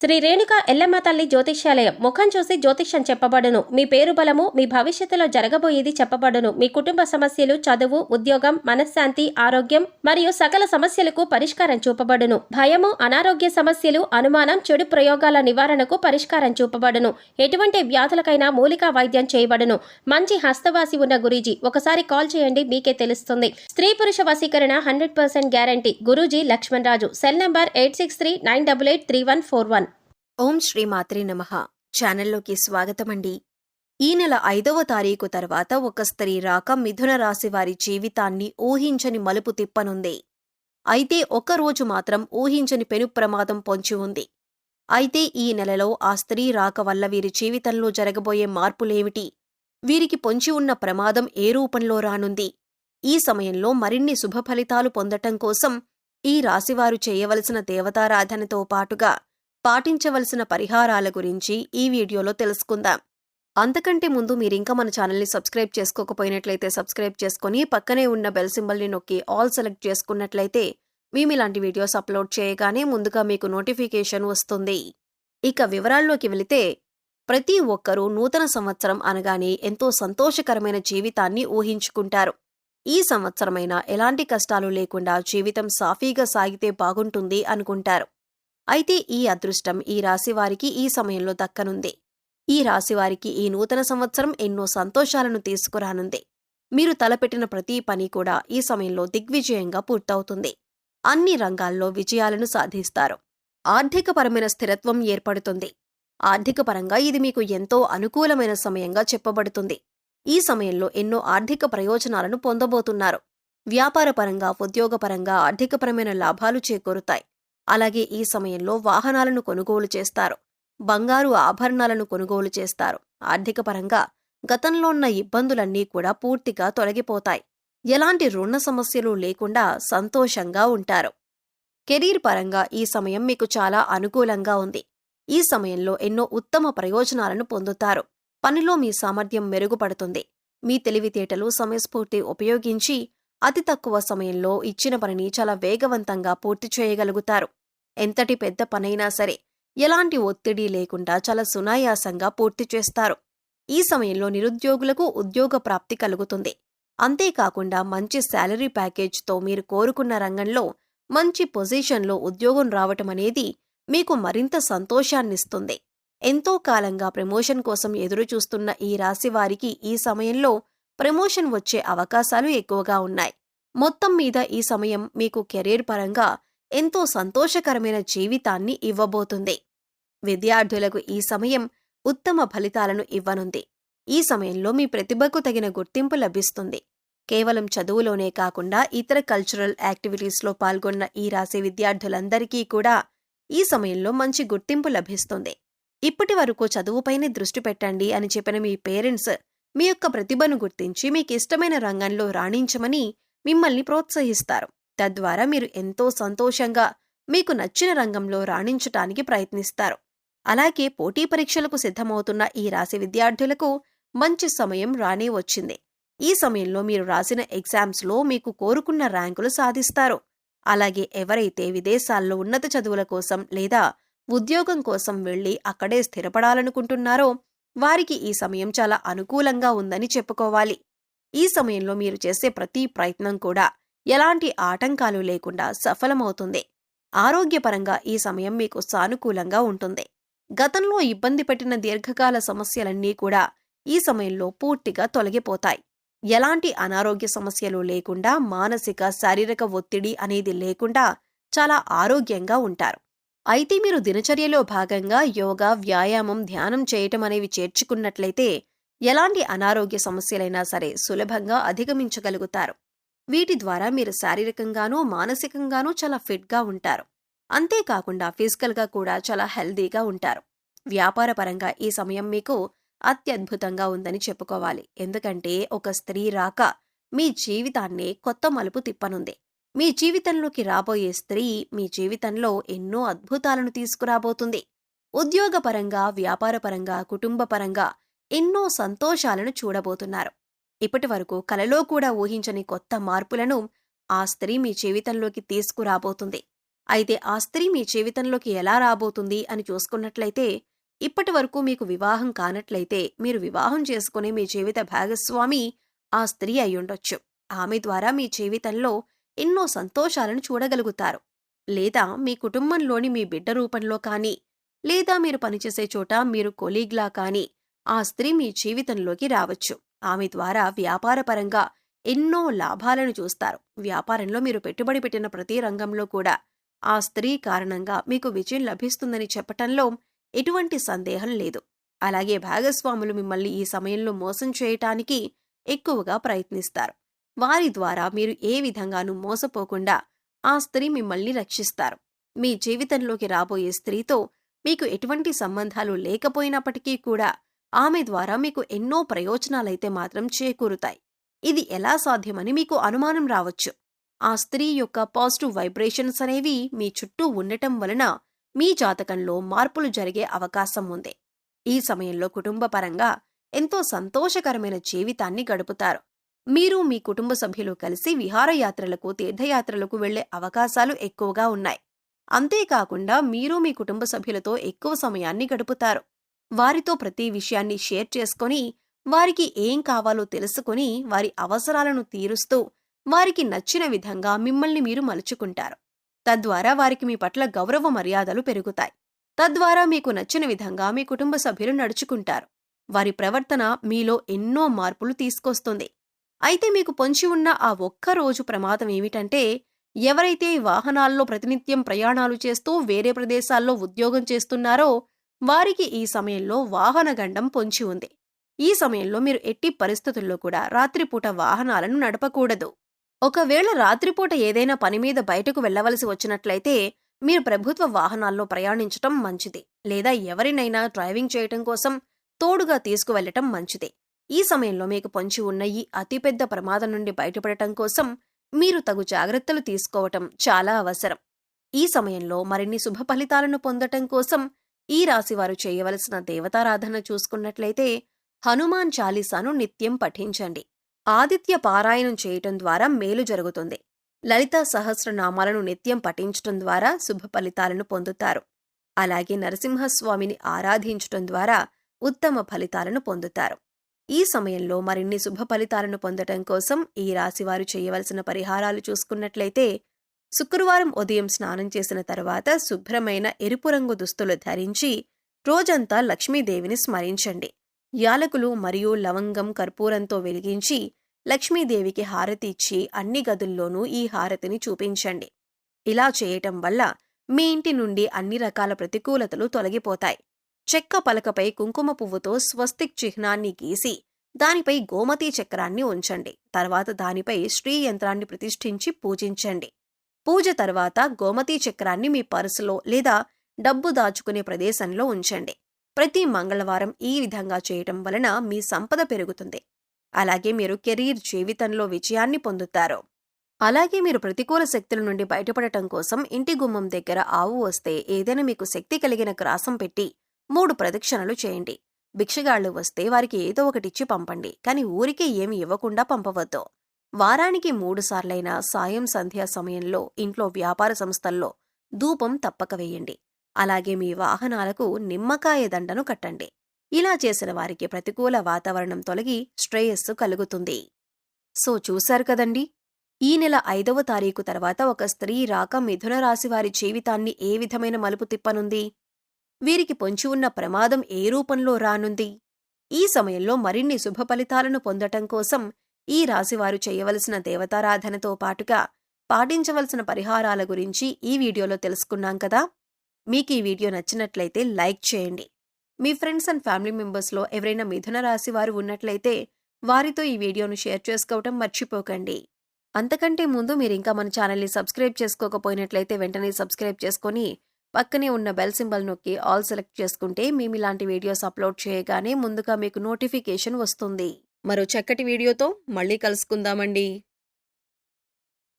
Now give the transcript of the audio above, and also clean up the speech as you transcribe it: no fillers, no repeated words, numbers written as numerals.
శ్రీ రేణుక ఎల్లమ్మ తల్లి జ్యోతిష్యాలయం. ముఖం చూసి జ్యోతిష్యం చెప్పబడును. మీ పేరు బలము, మీ భవిష్యత్తులో జరగబోయేది చెప్పబడును. మీ కుటుంబ సమస్యలు, చదువు, ఉద్యోగం, మనశ్శాంతి, ఆరోగ్యం మరియు సకల సమస్యలకు పరిష్కారం చూపబడును. భయము, అనారోగ్య సమస్యలు, అనుమానం, చెడు ప్రయోగాల నివారణకు పరిష్కారం చూపబడును. ఎటువంటి వ్యాధులకైనా మూలికా వైద్యం చేయబడును. మంచి హస్తవాసి ఉన్న గురూజీ. ఒకసారి కాల్ చేయండి, మీకే తెలుస్తుంది. స్త్రీ పురుష వశీకరణ 100% guarantee. Guruji Lakshman Raju. Cell number 8639883141. ఓం శ్రీ మాత్రే నమః. ఛానల్లోకి స్వాగతమండి. ఈ నెల 5వ తారీఖు తర్వాత ఒక స్త్రీ రాక మిథున రాశి వారి జీవితాన్ని ఊహించని మలుపు తిప్పనుంది. అయితే ఒక్కరోజు మాత్రం ఊహించని పెను ప్రమాదం పొంచి ఉంది. అయితే ఈ నెలలో ఆ స్త్రీ రాక వల్ల వీరి జీవితంలో జరగబోయే మార్పులేమిటి? వీరికి పొంచి ఉన్న ప్రమాదం ఏ రూపంలో రానుంది? ఈ సమయంలో మరిన్ని శుభ ఫలితాలు పొందటం కోసం ఈ రాశివారు చేయవలసిన దేవతారాధనతో పాటుగా పాటించవలసిన పరిహారాల గురించి ఈ వీడియోలో తెలుసుకుందాం. అంతకంటే ముందు మీరింకా మన ఛానల్ని సబ్స్క్రైబ్ చేసుకోకపోయినట్లయితే సబ్స్క్రైబ్ చేసుకుని పక్కనే ఉన్న బెల్ సింబల్ని నొక్కి ఆల్ సెలెక్ట్ చేసుకున్నట్లయితే మేము ఇలాంటి వీడియోస్ అప్లోడ్ చేయగానే ముందుగా మీకు నోటిఫికేషన్ వస్తుంది. ఇక వివరాల్లోకి వెళితే, ప్రతి ఒక్కరూ నూతన సంవత్సరం అనగానే ఎంతో సంతోషకరమైన జీవితాన్ని ఊహించుకుంటారు. ఈ సంవత్సరమైనా ఎలాంటి కష్టాలు లేకుండా జీవితం సాఫీగా సాగితే బాగుంటుంది అనుకుంటారు. అయితే ఈ అదృష్టం ఈ రాశివారికి ఈ సమయంలో దక్కనుంది. ఈ రాశివారికి ఈ నూతన సంవత్సరం ఎన్నో సంతోషాలను తీసుకురానుంది. మీరు తలపెట్టిన ప్రతి పని కూడా ఈ సమయంలో దిగ్విజయంగా పూర్తవుతుంది. అన్ని రంగాల్లో విజయాలను సాధిస్తారు. ఆర్థికపరమైన స్థిరత్వం ఏర్పడుతుంది. ఆర్థికపరంగా ఇది మీకు ఎంతో అనుకూలమైన సమయంగా చెప్పబడుతుంది. ఈ సమయంలో ఎన్నో ఆర్థిక ప్రయోజనాలను పొందబోతున్నారు. వ్యాపారపరంగా, ఉద్యోగపరంగా ఆర్థికపరమైన లాభాలు చేకూరుతాయి. అలాగే ఈ సమయంలో వాహనాలను కొనుగోలు చేస్తారు. బంగారు ఆభరణాలను కొనుగోలు చేస్తారు. ఆర్థికపరంగా గతంలో ఉన్న ఇబ్బందులన్నీ కూడా పూర్తిగా తొలగిపోతాయి. ఎలాంటి రుణ సమస్యలు లేకుండా సంతోషంగా ఉంటారు. కెరీర్ పరంగా ఈ సమయం మీకు చాలా అనుకూలంగా ఉంది. ఈ సమయంలో ఎన్నో ఉత్తమ ప్రయోజనాలను పొందుతారు. పనిలో మీ సామర్థ్యం మెరుగుపడుతుంది. మీ తెలివితేటలు, సమయస్ఫూర్తి ఉపయోగించి అతి తక్కువ సమయంలో ఇచ్చిన పనిని చాలా వేగవంతంగా పూర్తి చేయగలుగుతారు. ఎంతటి పెద్ద పనైనా సరే ఎలాంటి ఒత్తిడి లేకుండా చాలా సునాయాసంగా పూర్తి చేస్తారు. ఈ సమయంలో నిరుద్యోగులకు ఉద్యోగ ప్రాప్తి కలుగుతుంది. అంతేకాకుండా మంచి శాలరీ ప్యాకేజ్తో మీరు కోరుకున్న రంగంలో మంచి పొజిషన్లో ఉద్యోగం రావటం అనేది మీకు మరింత సంతోషాన్నిస్తుంది. ఎంతో కాలంగా ప్రమోషన్ కోసం ఎదురుచూస్తున్న ఈ రాశివారికి ఈ సమయంలో ప్రమోషన్ వచ్చే అవకాశాలు ఎక్కువగా ఉన్నాయి. మొత్తం మీద ఈ సమయం మీకు కెరీర్ పరంగా ఎంతో సంతోషకరమైన జీవితాన్ని ఇవ్వబోతుంది. విద్యార్థులకు ఈ సమయం ఉత్తమ ఫలితాలను ఇవ్వనుంది. ఈ సమయంలో మీ ప్రతిభకు తగిన గుర్తింపు లభిస్తుంది. కేవలం చదువులోనే కాకుండా ఇతర కల్చరల్ యాక్టివిటీస్లో పాల్గొన్న ఈ రాశి విద్యార్థులందరికీ కూడా ఈ సమయంలో మంచి గుర్తింపు లభిస్తుంది. ఇప్పటి వరకు చదువుపైనే దృష్టి పెట్టండి అని చెప్పిన మీ పేరెంట్స్ మీ యొక్క ప్రతిభను గుర్తించి మీకు ఇష్టమైన రంగంలో రాణించమని మిమ్మల్ని ప్రోత్సహిస్తారు. తద్వారా మీరు ఎంతో సంతోషంగా మీకు నచ్చిన రంగంలో రాణించటానికి ప్రయత్నిస్తారు. అలాగే పోటీ పరీక్షలకు సిద్ధమవుతున్న ఈ రాశి విద్యార్థులకు మంచి సమయం రానే వచ్చింది. ఈ సమయంలో మీరు రాసిన ఎగ్జామ్స్లో మీకు కోరుకున్న ర్యాంకులు సాధిస్తారు. అలాగే ఎవరైతే విదేశాల్లో ఉన్నత చదువుల కోసం లేదా ఉద్యోగం కోసం వెళ్లి అక్కడే స్థిరపడాలనుకుంటున్నారో వారికి ఈ సమయం చాలా అనుకూలంగా ఉందని చెప్పుకోవాలి. ఈ సమయంలో మీరు చేసే ప్రతి ప్రయత్నం కూడా ఎలాంటి ఆటంకాలు లేకుండా సఫలమవుతుంది. ఆరోగ్యపరంగా ఈ సమయం మీకు సానుకూలంగా ఉంటుంది. గతంలో ఇబ్బంది పెట్టిన దీర్ఘకాల సమస్యలన్నీ కూడా ఈ సమయంలో పూర్తిగా తొలగిపోతాయి. ఎలాంటి అనారోగ్య సమస్యలు లేకుండా, మానసిక, శారీరక ఒత్తిడి అనేది లేకుండా చాలా ఆరోగ్యంగా ఉంటారు. అయితే మీరు దినచర్యలో భాగంగా యోగా, వ్యాయామం, ధ్యానం చేయటం అనేవి చేర్చుకున్నట్లయితే ఎలాంటి అనారోగ్య సమస్యలైనా సరే సులభంగా అధిగమించగలుగుతారు. వీటి ద్వారా మీరు శారీరకంగానూ, మానసికంగానూ చాలా ఫిట్గా ఉంటారు. అంతేకాకుండా ఫిజికల్గా కూడా చాలా హెల్దీగా ఉంటారు. వ్యాపారపరంగా ఈ సమయం మీకు అత్యద్భుతంగా ఉందని చెప్పుకోవాలి. ఎందుకంటే ఒక స్త్రీ రాక మీ జీవితాన్నే కొత్త మలుపు తిప్పనుంది. మీ జీవితంలోకి రాబోయే స్త్రీ మీ జీవితంలో ఎన్నో అద్భుతాలను తీసుకురాబోతుంది. ఉద్యోగపరంగా, వ్యాపారపరంగా, కుటుంబపరంగా ఎన్నో సంతోషాలను చూడబోతున్నారు. ఇప్పటి వరకు కలలో కూడా ఊహించని కొత్త మార్పులను ఆ స్త్రీ మీ జీవితంలోకి తీసుకురాబోతుంది. అయితే ఆ స్త్రీ మీ జీవితంలోకి ఎలా రాబోతుంది అని చూసుకున్నట్లయితే, ఇప్పటి వరకు మీకు వివాహం కానట్లయితే మీరు వివాహం చేసుకునే మీ జీవిత భాగస్వామి ఆ స్త్రీ అయ్యుండొచ్చు. ఆమె ద్వారా మీ జీవితంలో ఎన్నో సంతోషాలను చూడగలుగుతారు. లేదా మీ కుటుంబంలోని మీ బిడ్డ రూపంలో కానీ, లేదా మీరు పనిచేసే చోట మీరు కొలీగ్లా కానీ ఆ స్త్రీ మీ జీవితంలోకి రావచ్చు. ఆమె ద్వారా వ్యాపారపరంగా ఎన్నో లాభాలను చూస్తారు. వ్యాపారంలో మీరు పెట్టుబడి పెట్టిన ప్రతి రంగంలో కూడా ఆ స్త్రీ కారణంగా మీకు విజయం లభిస్తుందని చెప్పటంలో ఎటువంటి సందేహం లేదు. అలాగే భాగస్వాములు మిమ్మల్ని ఈ సమయంలో మోసం చేయటానికి ఎక్కువగా ప్రయత్నిస్తారు. వారి ద్వారా మీరు ఏ విధంగానూ మోసపోకుండా ఆ స్త్రీ మిమ్మల్ని రక్షిస్తారు. మీ జీవితంలోకి రాబోయే స్త్రీతో మీకు ఎటువంటి సంబంధాలు లేకపోయినప్పటికీ కూడా ఆమె ద్వారా మీకు ఎన్నో ప్రయోజనాలైతే మాత్రం చేకూరుతాయి. ఇది ఎలా సాధ్యమని మీకు అనుమానం రావచ్చు. ఆ స్త్రీ యొక్క పాజిటివ్ వైబ్రేషన్స్ అనేవి మీ చుట్టూ ఉండటం వలన మీ జాతకంలో మార్పులు జరిగే అవకాశం ఉంది. ఈ సమయంలో కుటుంబపరంగా ఎంతో సంతోషకరమైన జీవితాన్ని గడుపుతారు. మీరు మీ కుటుంబ సభ్యులు కలిసి విహారయాత్రలకు, తీర్థయాత్రలకు వెళ్లే అవకాశాలు ఎక్కువగా ఉన్నాయి. అంతేకాకుండా మీరు మీ కుటుంబ సభ్యులతో ఎక్కువ సమయాన్ని గడుపుతారు. వారితో ప్రతి విషయాన్ని షేర్ చేసుకొని, వారికి ఏం కావాలో తెలుసుకొని, వారి అవసరాలను తీరుస్తూ, వారికి నచ్చిన విధంగా మిమ్మల్ని మీరు మలుచుకుంటారు. తద్వారా వారికి మీ పట్ల గౌరవ మర్యాదలు పెరుగుతాయి. తద్వారా మీకు నచ్చిన విధంగా మీ కుటుంబ సభ్యులు నడుచుకుంటారు. వారి ప్రవర్తన మీలో ఎన్నో మార్పులు తీసుకొస్తుంది. అయితే మీకు పొంచి ఉన్న ఆ ఒక్క రోజు ప్రమాదం ఏమిటంటే, ఎవరైతే వాహనాల్లో ప్రతినిత్యం ప్రయాణాలు చేస్తూ వేరే ప్రదేశాల్లో ఉద్యోగం చేస్తున్నారో వారికి ఈ సమయంలో వాహన గండం పొంచి ఉంది. ఈ సమయంలో మీరు ఎట్టి పరిస్థితుల్లో కూడా రాత్రిపూట వాహనాలను నడపకూడదు. ఒకవేళ రాత్రిపూట ఏదైనా పని మీద బయటకు వెళ్లవలసి వచ్చినట్లయితే మీరు ప్రభుత్వ వాహనాల్లో ప్రయాణించటం మంచిది. లేదా ఎవరినైనా డ్రైవింగ్ చేయటం కోసం తోడుగా తీసుకువెళ్లటం మంచిది. ఈ సమయంలో మీకు పొంచి ఉన్న ఈ అతిపెద్ద ప్రమాదం నుండి బయటపడటం కోసం మీరు తగు జాగ్రత్తలు తీసుకోవటం చాలా అవసరం. ఈ సమయంలో మరిన్ని శుభ ఫలితాలను పొందటం కోసం ఈ రాశివారు చేయవలసిన దేవతారాధన చూసుకున్నట్లయితే హనుమాన్ చాలీసాను నిత్యం పఠించండి. ఆదిత్య పారాయణం చేయటం ద్వారా మేలు జరుగుతుంది. లలితా సహస్రనామాలను నిత్యం పఠించటం ద్వారా శుభ ఫలితాలను పొందుతారు. అలాగే నరసింహస్వామిని ఆరాధించటం ద్వారా ఉత్తమ ఫలితాలను పొందుతారు. ఈ సమయంలో మరిన్ని శుభ ఫలితాలను పొందటం కోసం ఈ రాశివారు చేయవలసిన పరిహారాలు చూసుకున్నట్లయితే శుక్రవారం ఉదయం స్నానం చేసిన తర్వాత శుభ్రమైన ఎరుపు రంగు దుస్తులు ధరించి రోజంతా లక్ష్మీదేవిని స్మరించండి. యాలకులు మరియు లవంగం కర్పూరంతో వెలిగించి లక్ష్మీదేవికి హారతి ఇచ్చి అన్ని గదుల్లోనూ ఈ హారతిని చూపించండి. ఇలా చేయటం వల్ల మీ ఇంటి నుండి అన్ని రకాల ప్రతికూలతలు తొలగిపోతాయి. చెక్క పలకపై కుంకుమ పువ్వుతో స్వస్తిక్ చిహ్నాన్ని గీసి దానిపై గోమతీ చక్రాన్ని ఉంచండి. తర్వాత దానిపై శ్రీ యంత్రాన్ని ప్రతిష్ఠించి పూజించండి. పూజ తర్వాత గోమతీ చక్రాన్ని మీ పర్సులో లేదా డబ్బు దాచుకునే ప్రదేశంలో ఉంచండి. ప్రతి మంగళవారం ఈ విధంగా చేయటం వలన మీ సంపద పెరుగుతుంది. అలాగే మీరు కెరీర్ జీవితంలో విజయాన్ని పొందుతారు. అలాగే మీరు ప్రతికూల శక్తుల నుండి బయటపడటం కోసం ఇంటి గుమ్మం దగ్గర ఆవు వస్తే ఏదైనా మీకు శక్తి కలిగిన గ్రాసం పెట్టి 3 ప్రదక్షిణలు చేయండి. భిక్షగాళ్లు వస్తే వారికి ఏదో ఒకటిచ్చి పంపండి. కానీ ఊరికే ఏమి ఇవ్వకుండా పంపవద్దు. వారానికి 3 సార్లైనా సాయం సంధ్యా సమయంలో ఇంట్లో వ్యాపార సంస్థల్లో ధూపం తప్పక వేయండి. అలాగే మీ వాహనాలకు నిమ్మకాయ దండను కట్టండి. ఇలా చేసిన వారికి ప్రతికూల వాతావరణం తొలగి శ్రేయస్సు కలుగుతుంది. సో చూశారు కదండి, ఈ నెల 5వ తారీఖు తర్వాత ఒక స్త్రీ రాక మిథున రాశి వారి జీవితాన్ని ఏ విధమైన మలుపు తిప్పనుంది? వీరికి పొంచి ఉన్న ప్రమాదం ఏ రూపంలో రానుంది? ఈ సమయంలో మరిన్ని శుభ ఫలితాలను పొందటం కోసం ఈ రాశివారు చేయవలసిన దేవతారాధనతో పాటుగా పాటించవలసిన పరిహారాల గురించి ఈ వీడియోలో తెలుసుకున్నాం కదా. మీకు ఈ వీడియో నచ్చినట్లయితే లైక్ చేయండి. మీ ఫ్రెండ్స్ అండ్ ఫ్యామిలీ మెంబర్స్లో ఎవరైనా మిథున రాశి వారు ఉన్నట్లయితే వారితో ఈ వీడియోను షేర్ చేసుకోవటం మర్చిపోకండి. అంతకంటే ముందు మీరు ఇంకా మన ఛానల్ని సబ్స్క్రైబ్ చేసుకోకపోయినట్లయితే వెంటనే సబ్స్క్రైబ్ చేసుకొని పక్కనే ఉన్న బెల్ సింబల్ నొక్కి ఆల్ సెలెక్ట్ చేసుకుంటే మేము ఇలాంటి వీడియోస్ అప్లోడ్ చేయగానే ముందుగా మీకు నోటిఫికేషన్ వస్తుంది. మరో చక్కటి వీడియోతో మళ్ళీ కలుసుకుందామండి.